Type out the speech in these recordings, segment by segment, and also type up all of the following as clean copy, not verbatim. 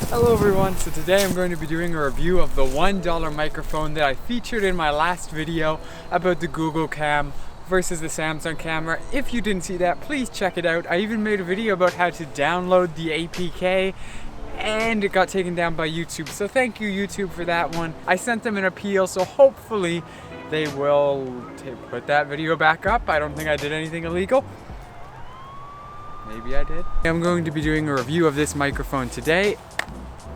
Hello everyone, so today I'm going to be doing a review of the $1 microphone that I featured in my last video about the Google Cam versus the Samsung camera. If you didn't see that, please check it out. I even made a video about how to download the APK and it got taken down by YouTube. So thank you YouTube for that one. I sent them an appeal, so hopefully they will put that video back up. I don't think I did anything illegal. Maybe I did. I'm going to be doing a review of this microphone today,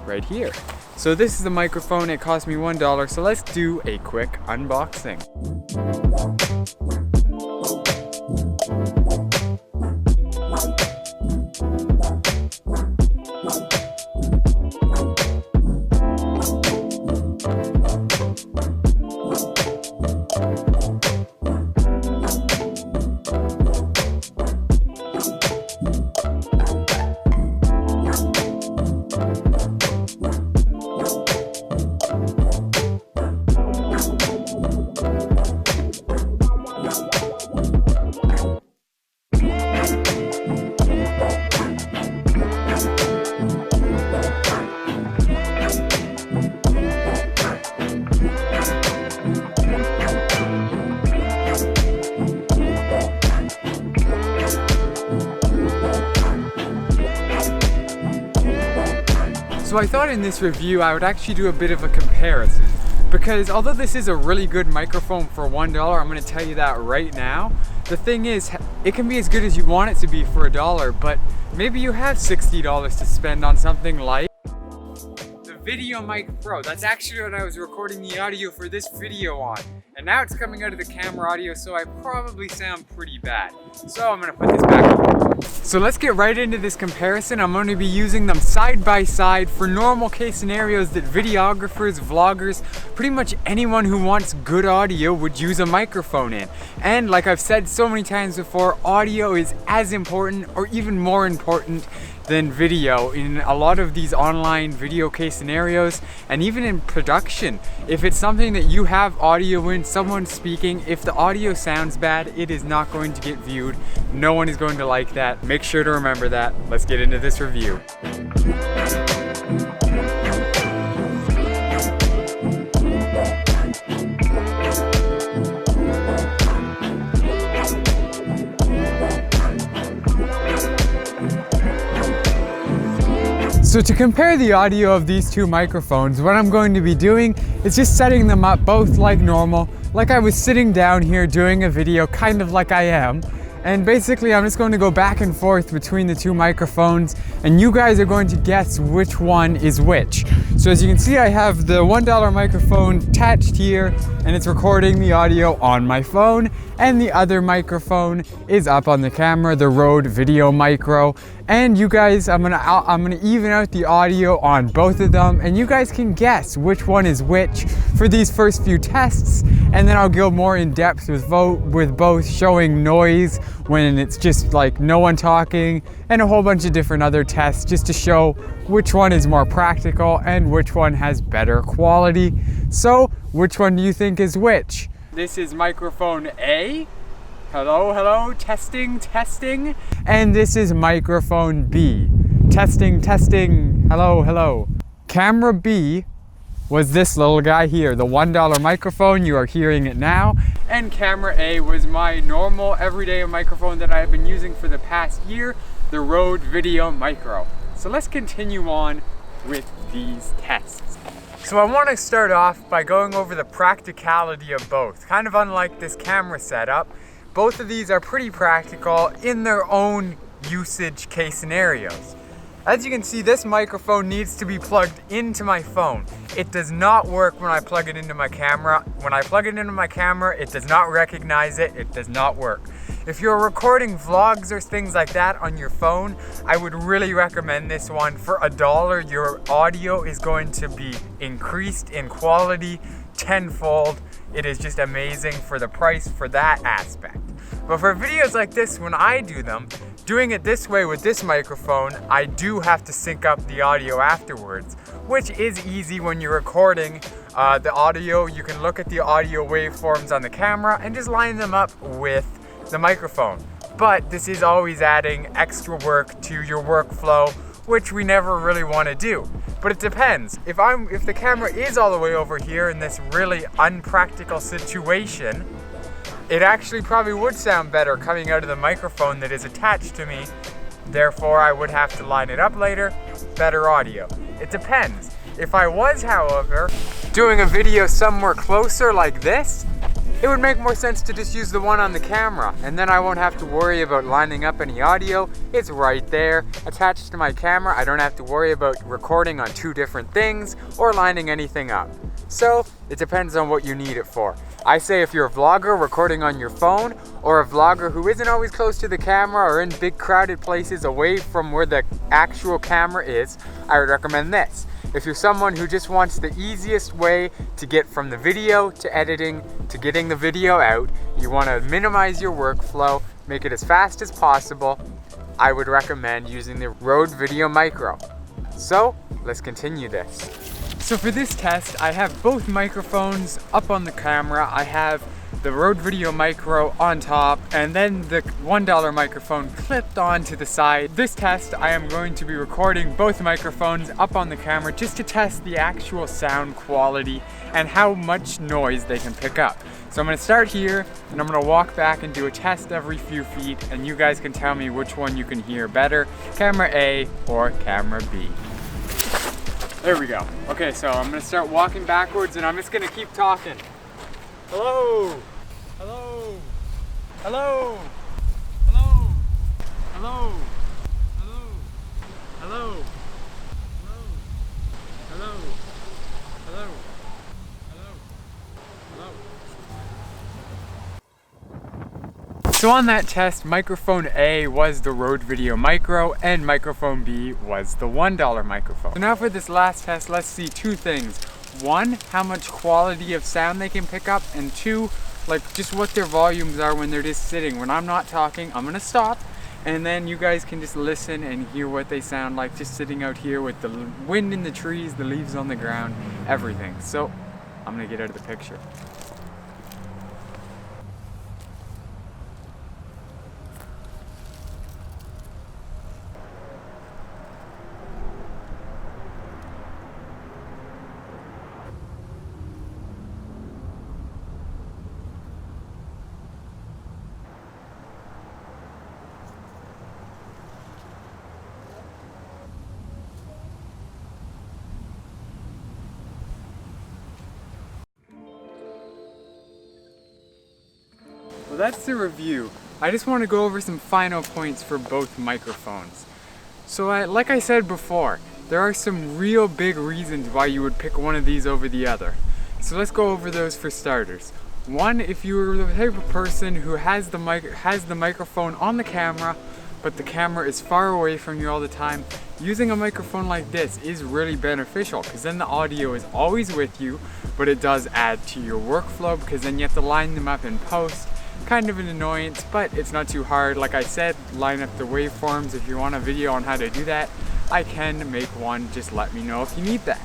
right here. So this is the microphone, it cost me $1, so let's do a quick unboxing. So I thought in this review I would actually do a bit of a comparison, because although this is a really good microphone for $1, I'm going to tell you that right now. The thing is, it can be as good as you want it to be for $1, but maybe you have $60 to spend on something like the Videomicro. That's actually what I was recording the audio for this video on. And now it's coming out of the camera audio, so I probably sound pretty bad. So I'm gonna put this back up. So let's get right into this comparison. I'm going to be using them side by side for normal case scenarios that videographers, vloggers, pretty much anyone who wants good audio would use a microphone in. And like I've said so many times before, audio is as important or even more important than video in a lot of these online video case scenarios, and even in production. If it's something that you have audio in, someone speaking, if the audio sounds bad, it is not going to get viewed. No one is going to like that. Make sure to remember that. Let's get into this review. So to compare the audio of these two microphones, what I'm going to be doing is just setting them up both like normal, like I was sitting down here doing a video, kind of like I am. And basically I'm just going to go back and forth between the two microphones, and you guys are going to guess which one is which. So as you can see, I have the $1 microphone attached here, and it's recording the audio on my phone, and the other microphone is up on the camera, the Rode Videomicro. And you guys, I'm gonna even out the audio on both of them, and you guys can guess which one is which for these first few tests, and then I'll go more in depth with both, showing noise when it's just like no one talking, and a whole bunch of different other tests just to show which one is more practical and which one has better quality. So which one do you think is which? This is microphone A. Hello, hello, testing, testing. And this is microphone B. Testing, testing, hello, hello. Camera B was this little guy here, the $1 microphone, you are hearing it now. And camera A was my normal everyday microphone that I have been using for the past year, the Rode Videomicro. So let's continue on with these tests. So I want to start off by going over the practicality of both. Kind of unlike this camera setup, both of these are pretty practical in their own usage case scenarios. As you can see, this microphone needs to be plugged into my phone. It does not work when I plug it into my camera. When I plug it into my camera, it does not recognize it. It does not work. If you're recording vlogs or things like that on your phone, I would really recommend this one. For $1, your audio is going to be increased in quality tenfold. It is just amazing for the price for that aspect. But for videos like this, when I do them, doing it this way with this microphone, I do have to sync up the audio afterwards, which is easy when you're recording the audio. You can look at the audio waveforms on the camera and just line them up with the microphone. But this is always adding extra work to your workflow, which we never really want to do. But it depends. If the camera is all the way over here in this really unpractical situation, it actually probably would sound better coming out of the microphone that is attached to me. Therefore, I would have to line it up later. Better audio. It depends. If I was, however, doing a video somewhere closer like this, it would make more sense to just use the one on the camera, and then I won't have to worry about lining up any audio. It's right there, attached to my camera. I don't have to worry about recording on two different things or lining anything up. So, it depends on what you need it for. I say if you're a vlogger recording on your phone, or a vlogger who isn't always close to the camera or in big crowded places away from where the actual camera is, I would recommend this. If you're someone who just wants the easiest way to get from the video to editing to getting the video out, you want to minimize your workflow, make it as fast as possible, I would recommend using the Rode Videomicro. So, let's continue this. So for this test, I have both microphones up on the camera. I have the Rode Videomicro on top, and then the $1 microphone clipped on to the side. This test, I am going to be recording both microphones up on the camera just to test the actual sound quality and how much noise they can pick up. So I'm gonna start here, and I'm gonna walk back and do a test every few feet, and you guys can tell me which one you can hear better, camera A or camera B. There we go. Okay, so I'm gonna start walking backwards, and I'm just gonna keep talking. Hello. Hello. Hello. Hello. Hello. Hello. Hello. Hello. Hello. Hello. Hello. So on that test, microphone A was the Rode Videomicro and microphone B was the $1 microphone. So now for this last test, let's see two things. One, how much quality of sound they can pick up, and two, like just what their volumes are when they're just sitting. When I'm not talking, I'm gonna stop, and then you guys can just listen and hear what they sound like just sitting out here with the wind in the trees, the leaves on the ground, everything. So I'm gonna get out of the picture. Well, that's the review. I just want to go over some final points for both microphones. So like I said before, there are some real big reasons why you would pick one of these over the other. So let's go over those for starters. One, if you're the type of person who has the microphone on the camera, but the camera is far away from you all the time, using a microphone like this is really beneficial, because then the audio is always with you, but it does add to your workflow because then you have to line them up in post. Kind of an annoyance, but it's not too hard. Like I said, line up the waveforms. If you want a video on how to do that, I can make one. Just let me know if you need that.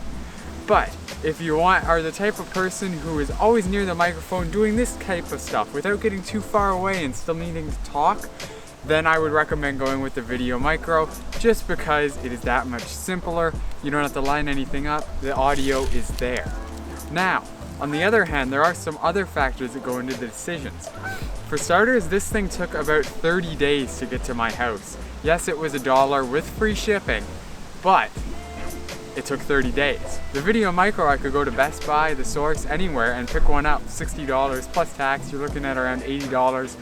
But if you are the type of person who is always near the microphone doing this type of stuff without getting too far away and still needing to talk, then I would recommend going with the Videomicro, just because it is that much simpler. You don't have to line anything up. The audio is there. Now, on the other hand, there are some other factors that go into the decisions. For starters, this thing took about 30 days to get to my house. Yes, it was $1 with free shipping, but it took 30 days. The Videomicro, I could go to Best Buy, The Source, anywhere and pick one up. $60 plus tax, you're looking at around $80.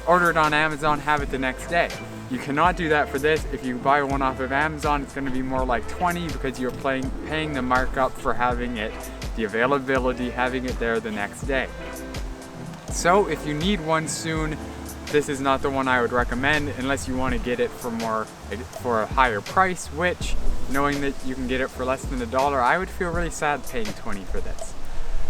Order it on Amazon, have it the next day. You cannot do that for this. If you buy one off of Amazon, it's going to be more like $20 because you're paying the markup for having it, the availability, having it there the next day. So if you need one soon, this is not the one I would recommend unless you want to get it for a higher price, which, knowing that you can get it for less than $1, I would feel really sad paying $20 for this.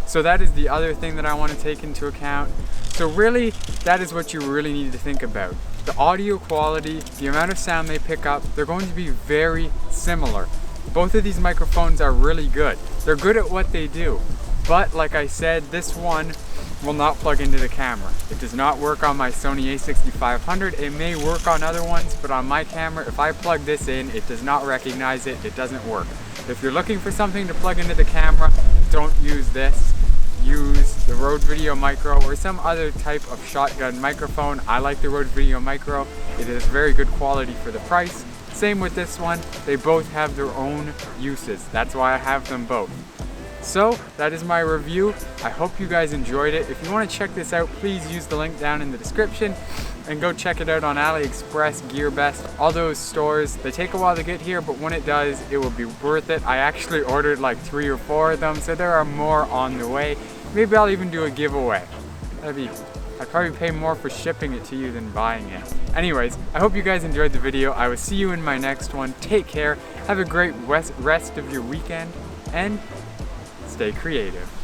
So that is the other thing that I want to take into account. So really, that is what you really need to think about. The audio quality, the amount of sound they pick up, they're going to be very similar. Both of these microphones are really good. They're good at what they do. But like I said, this one will not plug into the camera. It does not work on my Sony a6500. It may work on other ones, but on my camera, if I plug this in, it does not recognize it. It doesn't work. If you're looking for something to plug into the camera, don't use this. Use the Rode Videomicro or some other type of shotgun microphone. I like the Rode Videomicro. It is very good quality for the price. Same with this one. They both have their own uses. That's why I have them both. So that is my review. I hope you guys enjoyed it. If you want to check this out, please use the link down in the description and go check it out on AliExpress, GearBest, all those stores. They take a while to get here, but when it does, it will be worth it. I actually ordered like 3 or 4 of them, so there are more on the way. Maybe I'll even do a giveaway. I'd probably pay more for shipping it to you than buying it. Anyways, I hope you guys enjoyed the video. I will see you in my next one. Take care, have a great rest of your weekend, and stay creative.